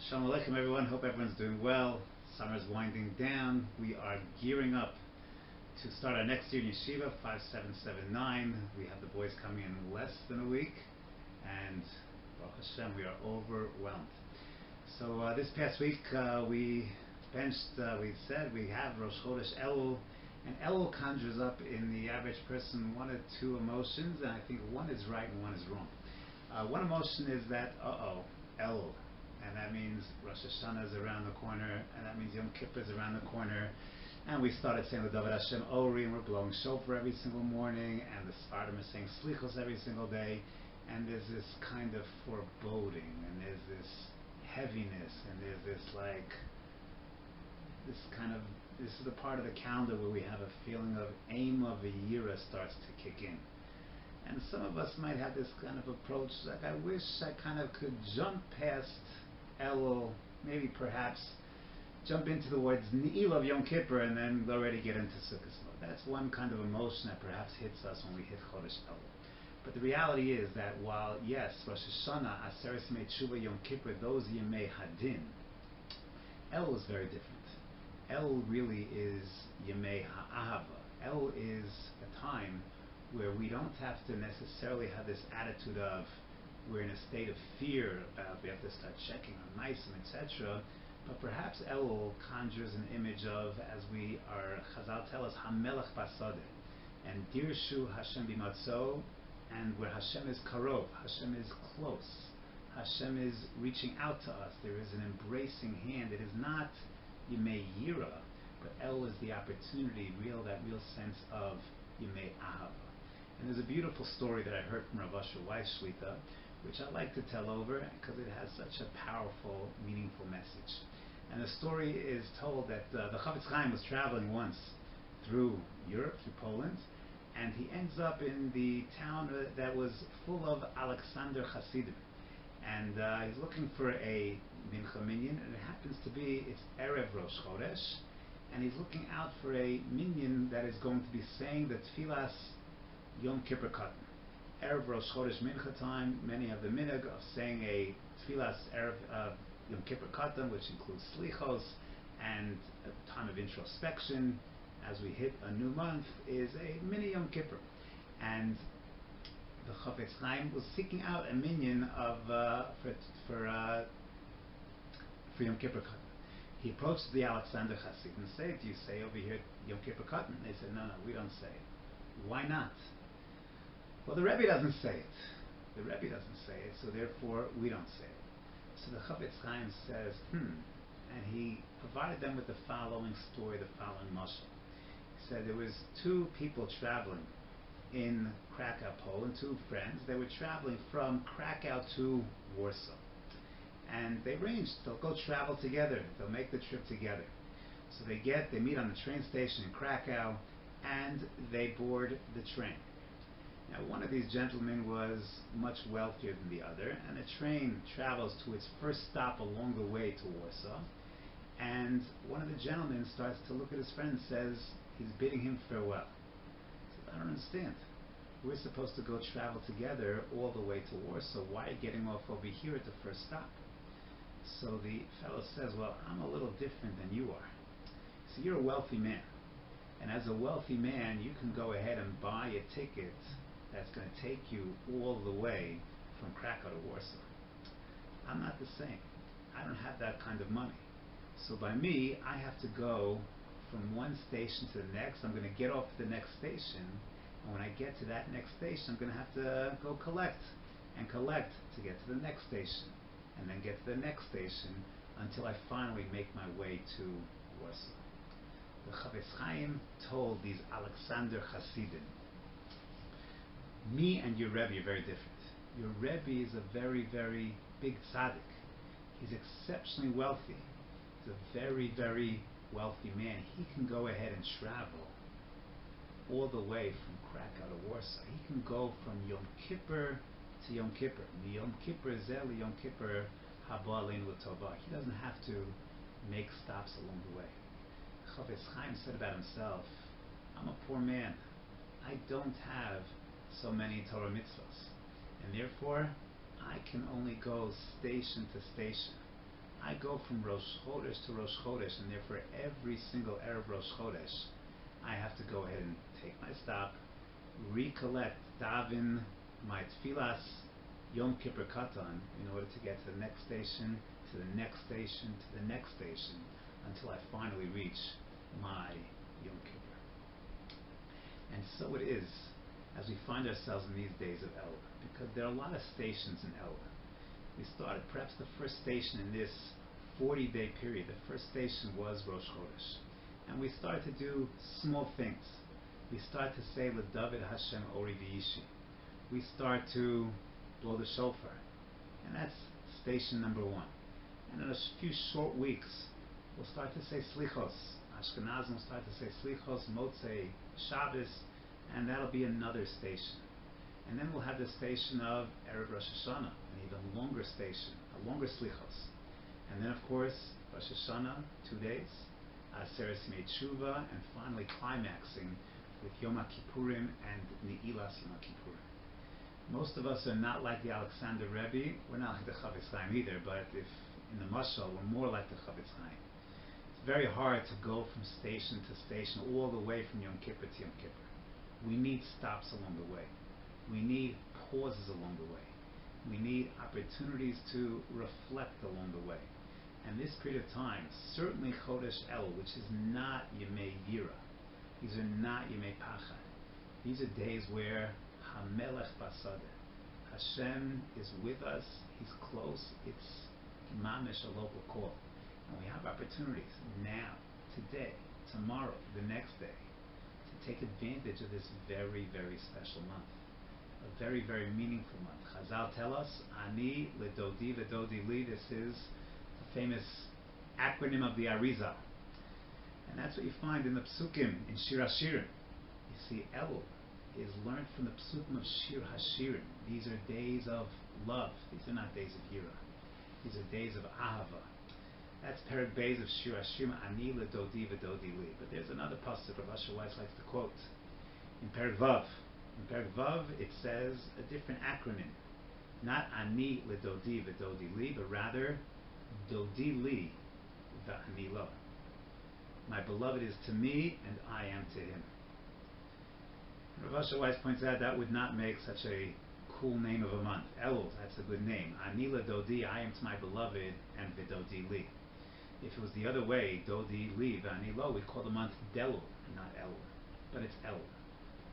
Shalom Aleichem everyone, hope everyone's doing well. Summer's winding down. We are gearing up to start our next year in Yeshiva, 5779. We have the boys coming in less than a week, and Baruch Hashem, we are overwhelmed. So this past week we benched, we said we have Rosh Chodesh Elul, and Elul conjures up in the average person one or two emotions, and I think one is right and one is wrong. One emotion is that, Elul. And that means Rosh Hashanah is around the corner, and that means Yom Kippur is around the corner. And we started saying the David Hashem Ori, and we're blowing shofar every single morning, and the Sfardim are saying Slichos every single day. And there's this kind of foreboding, and there's this heaviness, and there's this this is the part of the calendar where we have a feeling of aim of a yira starts to kick in. And some of us might have this kind of approach, like I wish I kind of could jump past Elul, maybe perhaps jump into the words Ne'ilah of Yom Kippur and then already get into Sukkot mode. That's one kind of emotion that perhaps hits us when we hit Chodesh Elul. But the reality is that while, yes, Rosh Hashanah, Aseret Yemei Tshuva, Yom Kippur, those Yemei Hadin, Elul is very different. Elul really is Yemei Ha'ahava. Elul is a time where we don't have to necessarily have this attitude of we're in a state of fear about we have to start checking on Maisim, etc. But perhaps Elul conjures an image of, as we are, Chazal tell us, HaMelech Basadeh, and Dirshu Hashem Bimatzo, and where Hashem is Karov, Hashem is close, Hashem is reaching out to us. There is an embracing hand. It is not Yemei Yira, but Elul is the opportunity, that real sense of Yemei Ahava. And there's a beautiful story that I heard from Rav Asher Weiss Shlita, which I like to tell over because it has such a powerful, meaningful message. And the story is told that the Chafetz Chaim was traveling once through Europe, through Poland, and he ends up in the town that was full of Alexander Hasidim. And he's looking for a mincha minyan, and it happens to be, it's Erev Rosh Chodesh, and he's looking out for a minyan that is going to be saying the Tfilas Yom Kippur Katan. Erev Rosh Chodesh Mincha time, many have the minhag of saying a Tfilas Erev Yom Kippur Katan, which includes Slichos, and a time of introspection as we hit a new month is a mini Yom Kippur. And the Chafetz Chaim was seeking out a minyan of for Yom Kippur Katan. He approached the Alexander Chassid and said, "Do you say over here Yom Kippur Katan?" They said, "No, we don't say it." Why not? Well, the Rebbe doesn't say it. The Rebbe doesn't say it, so therefore we don't say it. So the Chafetz Chaim says, and he provided them with the following story, the following mashal. He said there was two people traveling in Krakow, Poland, two friends. They were traveling from Krakow to Warsaw. And they arranged, they'll go travel together, they'll make the trip together. So they meet on the train station in Krakow, and they board the train. Now, one of these gentlemen was much wealthier than the other, and the train travels to its first stop along the way to Warsaw, and one of the gentlemen starts to look at his friend and says, he's bidding him farewell. He says, I don't understand. We're supposed to go travel together all the way to Warsaw. Why are you getting off over here at the first stop? So the fellow says, well, I'm a little different than you are. So you're a wealthy man. And as a wealthy man, you can go ahead and buy a ticket that's going to take you all the way from Krakow to Warsaw. I'm not the same. I don't have that kind of money. So by me, I have to go from one station to the next. I'm going to get off at the next station. And when I get to that next station, I'm going to have to go collect to get to the next station. And then get to the next station until I finally make my way to Warsaw. The Chafetz Chaim told these Alexander Hasidim, me and your Rebbe are very different. Your Rebbe is a very, very big tzaddik. He's exceptionally wealthy. He's a very, very wealthy man. He can go ahead and travel all the way from Krakow to Warsaw. He can go from Yom Kippur to Yom Kippur. Yom Kippur Zel Yom Kippur Haba Aleinu L'Tova. He doesn't have to make stops along the way. Chafetz Chaim said about himself, I'm a poor man. I don't have so many Torah mitzvahs. And therefore, I can only go station to station. I go from Rosh Chodesh to Rosh Chodesh, and therefore every single Erev Rosh Chodesh, I have to go ahead and take my stop, recollect, daven my tfilas Yom Kippur Katan in order to get to the next station, to the next station, to the next station, until I finally reach my Yom Kippur. And so it is as we find ourselves in these days of Elul, because there are a lot of stations in Elul. We started perhaps the first station in this 40-day period. The first station was Rosh Chodesh. And we started to do small things. We start to say, L'David Hashem Ori V'Yishi. We start to blow the shofar. And that's station number 1. And in a few short weeks, we'll start to say Slichos. Ashkenazim will start to say Slichos, Motzei, Shabbos, and that'll be another station. And then we'll have the station of Erev Rosh Hashanah, an even longer station, a longer Slichos. And then, of course, Rosh Hashanah, 2 days, Aseret Yemei Tshuva, and finally climaxing with Yom HaKippurim and Ne'ilas Yom HaKippurim. Most of us are not like the Alexander Rebbe. We're not like the Chavetz Chaim either, but if in the Mashal, we're more like the Chavetz Chaim. It's very hard to go from station to station, all the way from Yom Kippur to Yom Kippur. We need stops along the way. We need pauses along the way. We need opportunities to reflect along the way. And this period of time, certainly Chodesh El, which is not Yemei Yira, these are not Yemei Pachad. These are days where HaMelech Basadeh, Hashem is with us, He's close, it's mamish, a local call. And we have opportunities now, today, tomorrow, the next day, to take advantage of this very, very special month. A very, very meaningful month. Chazal tell us, Ani Ledodi Vedodi Li, this is the famous acronym of the Arizal. And that's what you find in the Psukim, in Shir HaShirim. You see, Elul is learned from the Psukim of Shir HaShirim. These are days of love. These are not days of Yira. These are days of Ahava. That's Perek Beis of Shir HaShirim, Ani Ledodi Vedodi Li. But there's another pasuk Rav Asher Weiss likes to quote. In Perek Vav. In Perek Vav, it says a different acronym. Not Ani Ledodi Vedodi Li, but rather Dodi Li V'Ani Lo. My beloved is to me, and I am to him. Rav Asher Weiss points out that would not make such a cool name of a month. Elul, that's a good name. Ani Ledodi, I am to my beloved, and Vedodi Li. If it was the other way, Dodi Li V'Ani Lo, we'd call the month Delul, not Elul. But it's Elul.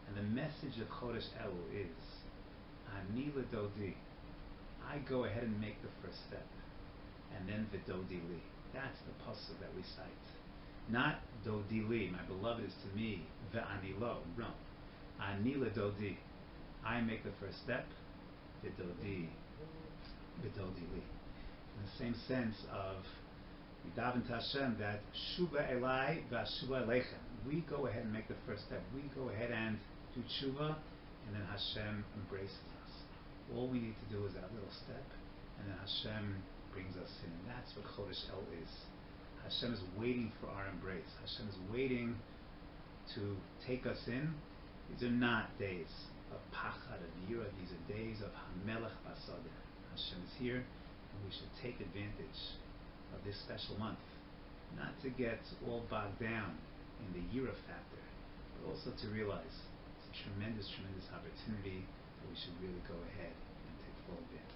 And the message of Chodesh Elul is, Ani Ledodi, I go ahead and make the first step. And then Vedodi Li. That's the pasuk that we cite. Not Dodi Li, my beloved is to me, Ve'ani Lo. No. Ani Ledodi, I make the first step, Vedodi Li. In the same sense of, we daven to Hashem that Shuva Elai V'Shuva Eleichem. We go ahead and make the first step. We go ahead and do tshuva, and then Hashem embraces us. All we need to do is that little step, and then Hashem brings us in. And that's what Chodesh El is. Hashem is waiting for our embrace. Hashem is waiting to take us in. These are not days of Pachad, of Yira. These are days of HaMelech Basadeh. Hashem is here, and we should take advantage of this special month. Not to get all bogged down in the Yira factor, but also to realize it's a tremendous, tremendous opportunity that we should really go ahead and take full advantage.